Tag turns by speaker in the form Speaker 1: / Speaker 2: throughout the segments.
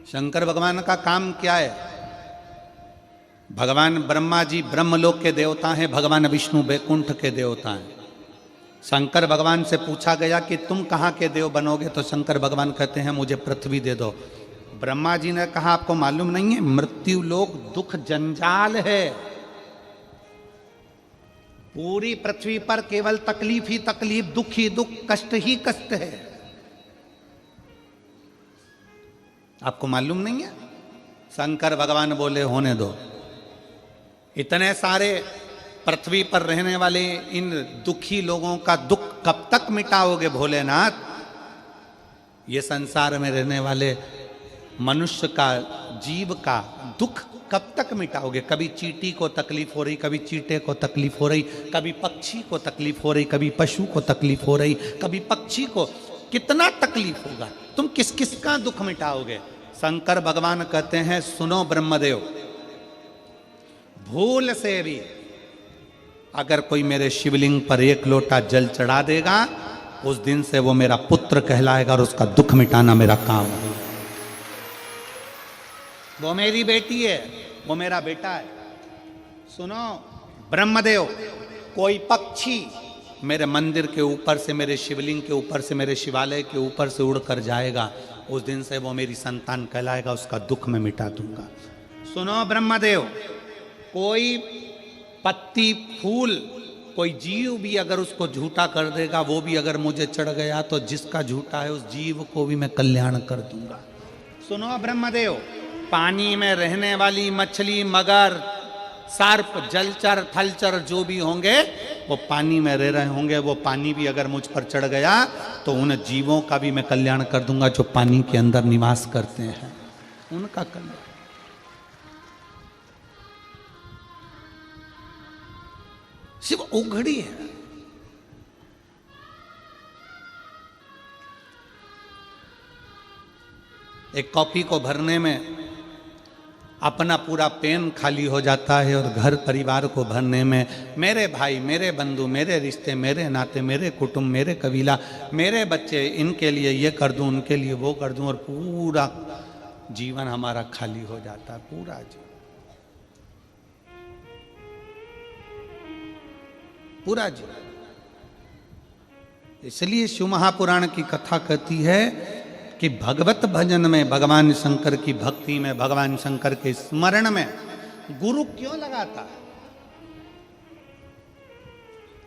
Speaker 1: शंकर भगवान का काम क्या है? भगवान ब्रह्मा जी ब्रह्मलोक के देवता हैं, भगवान विष्णु वैकुंठ के देवता हैं। शंकर भगवान से पूछा गया कि तुम कहाँ के देव बनोगे, तो शंकर भगवान कहते हैं मुझे पृथ्वी दे दो। ब्रह्मा जी ने कहा आपको मालूम नहीं है, मृत्यु लोक दुख जंजाल है, पूरी पृथ्वी पर केवल तकलीफ ही तकलीफ, दुख ही दुख, कष्ट ही कष्ट है। आपको मालूम नहीं है? शंकर भगवान बोले होने दो, इतने सारे पृथ्वी पर रहने वाले इन दुखी लोगों का दुख कब तक मिटाओगे भोलेनाथ? ये संसार में रहने वाले मनुष्य का, जीव का दुख कब तक मिटाओगे? कभी चींटी को तकलीफ हो रही, कभी चींटे को तकलीफ हो रही, कभी पक्षी को तकलीफ हो रही, कभी पशु को तकलीफ हो रही, कभी पक्षी को, कितना तकलीफ होगा? तुम किस किस का दुख मिटाओगे? शंकर भगवान कहते हैं सुनो ब्रह्मदेव, भूल से भी अगर कोई मेरे शिवलिंग पर एक लोटा जल चढ़ा देगा, उस दिन से वो मेरा पुत्र कहलाएगा और उसका दुख मिटाना मेरा काम है। वो मेरी बेटी है, वो मेरा बेटा है। सुनो ब्रह्मदेव, कोई पक्षी मेरे मंदिर के ऊपर से, मेरे शिवलिंग के ऊपर से, मेरे शिवालय के ऊपर से उड़कर जाएगा, उस दिन से वो मेरी संतान कहलाएगा, उसका दुख मैं मिटा दूंगा। सुनो ब्रह्मदेव, कोई पत्ती फूल, कोई जीव भी अगर उसको झूठा कर देगा, वो भी अगर मुझे चढ़ गया, तो जिसका झूठा है उस जीव को भी मैं कल्याण कर दूंगा। सुनो ब्रह्मदेव, पानी में रहने वाली मछली, मगर, सर्प, जलचर, थलचर जो भी होंगे वो पानी में रह रहे होंगे, वो पानी भी अगर मुझ पर चढ़ गया तो उन जीवों का भी मैं कल्याण कर दूंगा जो पानी के अंदर निवास करते हैं, उनका कल्याण। शिव उघड़ी है। एक कॉपी को भरने में अपना पूरा पेन खाली हो जाता है, और घर परिवार को भरने में मेरे भाई, मेरे बंधु, मेरे रिश्ते, मेरे नाते, मेरे कुटुंब, मेरे कबीला, मेरे बच्चे, इनके लिए ये कर दूं, उनके लिए वो कर दूं, और पूरा जीवन हमारा खाली हो जाता है, पूरा जीवन, पूरा जीवन। इसलिए शिव महापुराण की कथा कहती है कि भगवत भजन में, भगवान शंकर की भक्ति में, भगवान शंकर के स्मरण में गुरु क्यों लगाता है?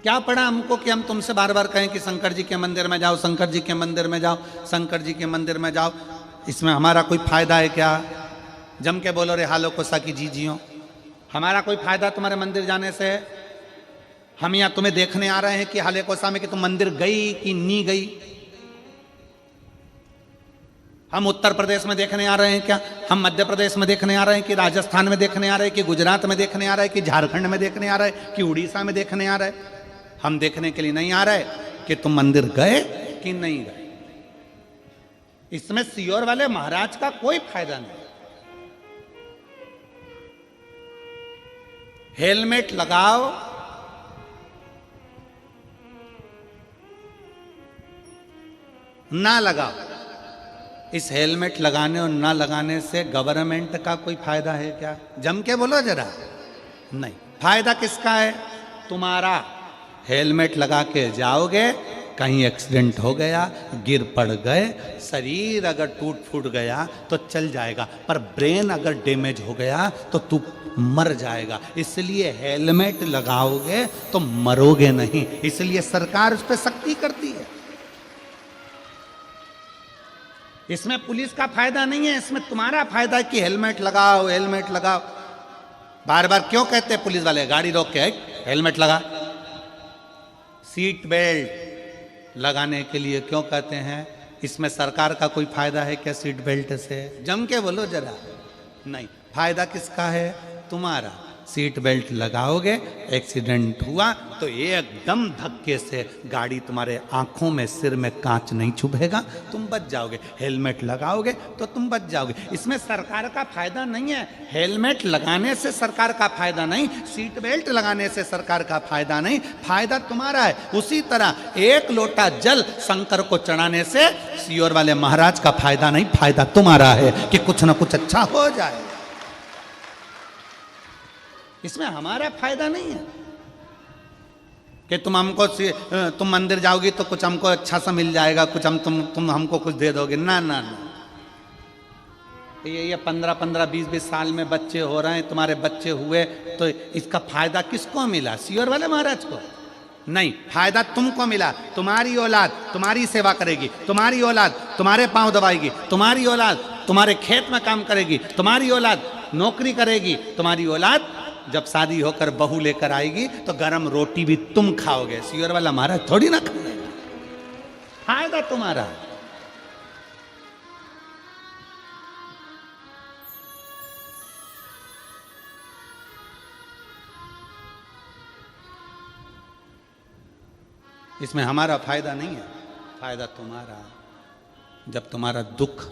Speaker 1: क्या पड़ा हमको कि हम तुमसे बार बार कहें कि शंकर जी के मंदिर में जाओ, शंकर जी के मंदिर में जाओ, शंकर जी के मंदिर में जाओ? इसमें हमारा कोई फायदा है क्या? जम के बोलो रे हालो कोसा की जी जियो, हमारा कोई फायदा तुम्हारे मंदिर जाने से? हम यहाँ तुम्हें देखने आ रहे हैं कि हाले कोसा में कि तुम मंदिर गई कि नहीं गई? हम उत्तर प्रदेश में देखने आ रहे हैं क्या? हम मध्य प्रदेश में देखने आ रहे हैं कि राजस्थान में देखने आ रहे हैं कि गुजरात में देखने आ रहे हैं कि झारखंड में देखने आ रहे हैं कि उड़ीसा में देखने आ रहे हैं? हम देखने के लिए नहीं आ रहे कि तुम मंदिर गए कि नहीं गए। इसमें सियोर वाले महाराज का कोई फायदा नहीं। हेलमेट लगाओ, ना लगाओ, इस हेलमेट लगाने और ना लगाने से गवर्नमेंट का कोई फायदा है क्या? जम के बोलो जरा। नहीं, फायदा किसका है? तुम्हारा। हेलमेट लगा के जाओगे, कहीं एक्सीडेंट हो गया, गिर पड़ गए, शरीर अगर टूट फूट गया तो चल जाएगा, पर ब्रेन अगर डैमेज हो गया तो तू मर जाएगा। इसलिए हेलमेट लगाओगे तो मरोगे नहीं, इसलिए सरकार उस पर सख्ती करती है। इसमें पुलिस का फायदा नहीं है, इसमें तुम्हारा फायदा है कि हेलमेट लगाओ, हेलमेट लगाओ। बार बार क्यों कहते हैं पुलिस वाले, गाड़ी रोक के हेलमेट लगा? सीट बेल्ट लगाने के लिए क्यों कहते हैं? इसमें सरकार का कोई फायदा है क्या सीट बेल्ट से? जम के बोलो जरा। नहीं, फायदा किसका है? तुम्हारा। सीट बेल्ट लगाओगे, एक्सीडेंट हुआ तो एकदम धक्के से गाड़ी तुम्हारे आंखों में, सिर में कांच नहीं चुभेगा, तुम बच जाओगे। हेलमेट लगाओगे तो तुम बच जाओगे। इसमें सरकार का फायदा नहीं है, हेलमेट लगाने से सरकार का फायदा नहीं, सीट बेल्ट लगाने से सरकार का फायदा नहीं, फायदा तुम्हारा है। उसी तरह एक लोटा जल शंकर को चढ़ाने से सियोर वाले महाराज का फायदा नहीं, फायदा तुम्हारा है कि कुछ ना कुछ अच्छा हो जाए। इसमें हमारा फायदा नहीं है कि तुम मंदिर जाओगी तो कुछ हमको अच्छा सा मिल जाएगा, कुछ तुम हमको कुछ दे दोगे। ना ना ना, ये 15-15, 20-20 साल में बच्चे हो रहे हैं, तुम्हारे बच्चे हुए तो इसका फायदा किसको मिला? सियोर वाले महाराज को नहीं, फायदा तुमको मिला। तुम्हारी औलाद तुम्हारी सेवा करेगी, तुम्हारी औलाद तुम्हारे पांव दबाएगी, तुम्हारी औलाद तुम्हारे खेत में काम करेगी, तुम्हारी औलाद नौकरी करेगी, तुम्हारी औलाद जब शादी होकर बहू लेकर आएगी तो गरम रोटी भी तुम खाओगे। सियोर वाला महाराज थोड़ी ना खाएगा, फायदा तुम्हारा। इसमें हमारा फायदा नहीं है, फायदा तुम्हारा। जब तुम्हारा दुख,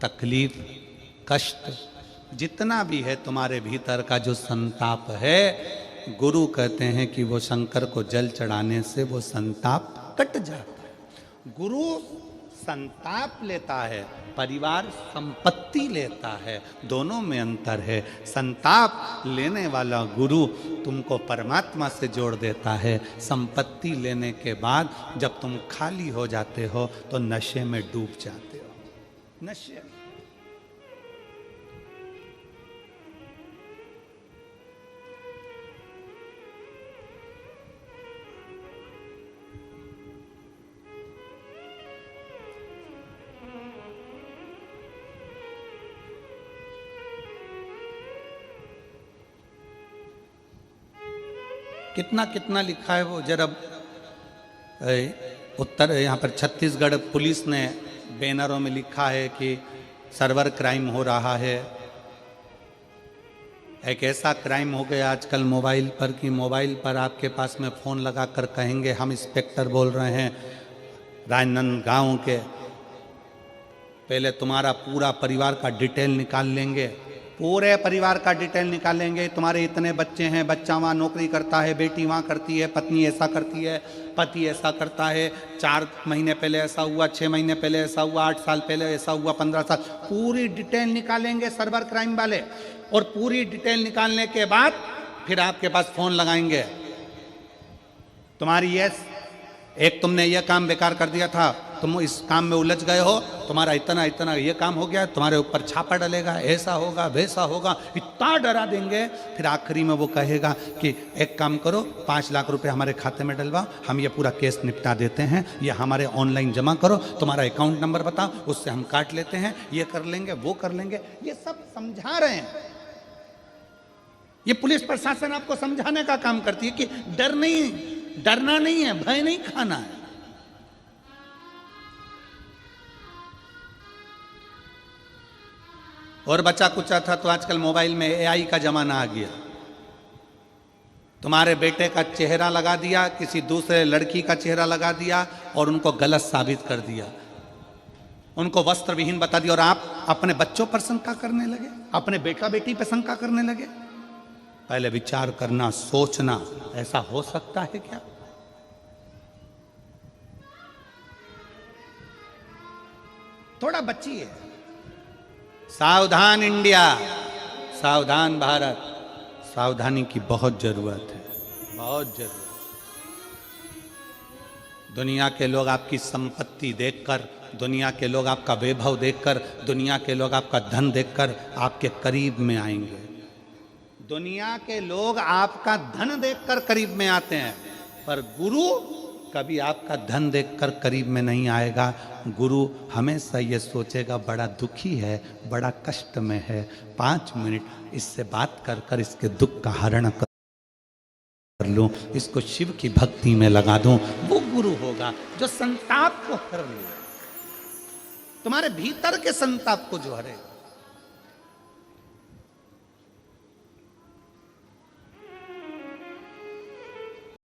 Speaker 1: तकलीफ, कष्ट जितना भी है तुम्हारे भीतर का जो संताप है, गुरु कहते हैं कि वो शंकर को जल चढ़ाने से वो संताप कट जाता है। गुरु संताप लेता है, परिवार संपत्ति लेता है, दोनों में अंतर है। संताप लेने वाला गुरु तुमको परमात्मा से जोड़ देता है, संपत्ति लेने के बाद जब तुम खाली हो जाते हो तो नशे में डूब जाते हो। नशे कितना कितना लिखा है वो जरा। उत्तर यहाँ पर छत्तीसगढ़ पुलिस ने बैनरों में लिखा है कि सर्वर क्राइम हो रहा है। एक ऐसा क्राइम हो गया आजकल मोबाइल पर कि मोबाइल पर आपके पास में फ़ोन लगा कर कहेंगे हम इंस्पेक्टर बोल रहे हैं राजनांदगांव के, पहले तुम्हारा पूरा परिवार का डिटेल निकाल लेंगे, पूरे परिवार का डिटेल निकालेंगे। तुम्हारे इतने बच्चे हैं, बच्चा वहाँ नौकरी करता है, बेटी वहाँ करती है, पत्नी ऐसा करती है, पति ऐसा करता है, 4 महीने पहले ऐसा हुआ, 6 महीने पहले ऐसा हुआ, 8 साल पहले ऐसा हुआ, 15 साल, पूरी डिटेल निकालेंगे सर्वर क्राइम वाले। और पूरी डिटेल निकालने के बाद फिर आपके पास फ़ोन लगाएंगे, तुम्हारी एक तुमने यह काम बेकार कर दिया था, तुम इस काम में उलझ गए हो, तुम्हारा इतना इतना ये काम हो गया, तुम्हारे ऊपर छापा डलेगा, ऐसा होगा वैसा होगा, इतना डरा देंगे। फिर आखिरी में वो कहेगा कि एक काम करो, 5 लाख रुपए हमारे खाते में डलवाओ, हम ये पूरा केस निपटा देते हैं, ये हमारे ऑनलाइन जमा करो, तुम्हारा अकाउंट नंबर बताओ, उससे हम काट लेते हैं, ये कर लेंगे वो कर लेंगे। ये सब समझा रहे हैं, ये पुलिस प्रशासन आपको समझाने का काम करती है कि डरना नहीं है, भय नहीं खाना है। और बचा कुचा था तो आजकल मोबाइल में AI का जमाना आ गया। तुम्हारे बेटे का चेहरा लगा दिया, किसी दूसरे लड़की का चेहरा लगा दिया और उनको गलत साबित कर दिया, उनको वस्त्र विहीन बता दिया, और आप अपने बच्चों पर शंका करने लगे, अपने बेटा बेटी पर शंका करने लगे। पहले विचार करना, सोचना, ऐसा हो सकता है क्या? थोड़ा बचिए। सावधान इंडिया, सावधान भारत, सावधानी की बहुत जरूरत है, बहुत जरूरत। दुनिया के लोग आपकी संपत्ति देखकर, दुनिया के लोग आपका वैभव देखकर, दुनिया के लोग आपका धन देखकर आपके करीब में आएंगे। दुनिया के लोग आपका धन देखकर करीब में आते हैं, पर गुरु कभी आपका धन देखकर करीब में नहीं आएगा। गुरु हमेशा ये सोचेगा बड़ा दुखी है, बड़ा कष्ट में है, 5 मिनट इससे बात कर कर इसके दुख का हरण कर लूं, इसको शिव की भक्ति में लगा दूं। वो गुरु होगा जो संताप को हर ले, तुम्हारे भीतर के संताप को जो हरेगा।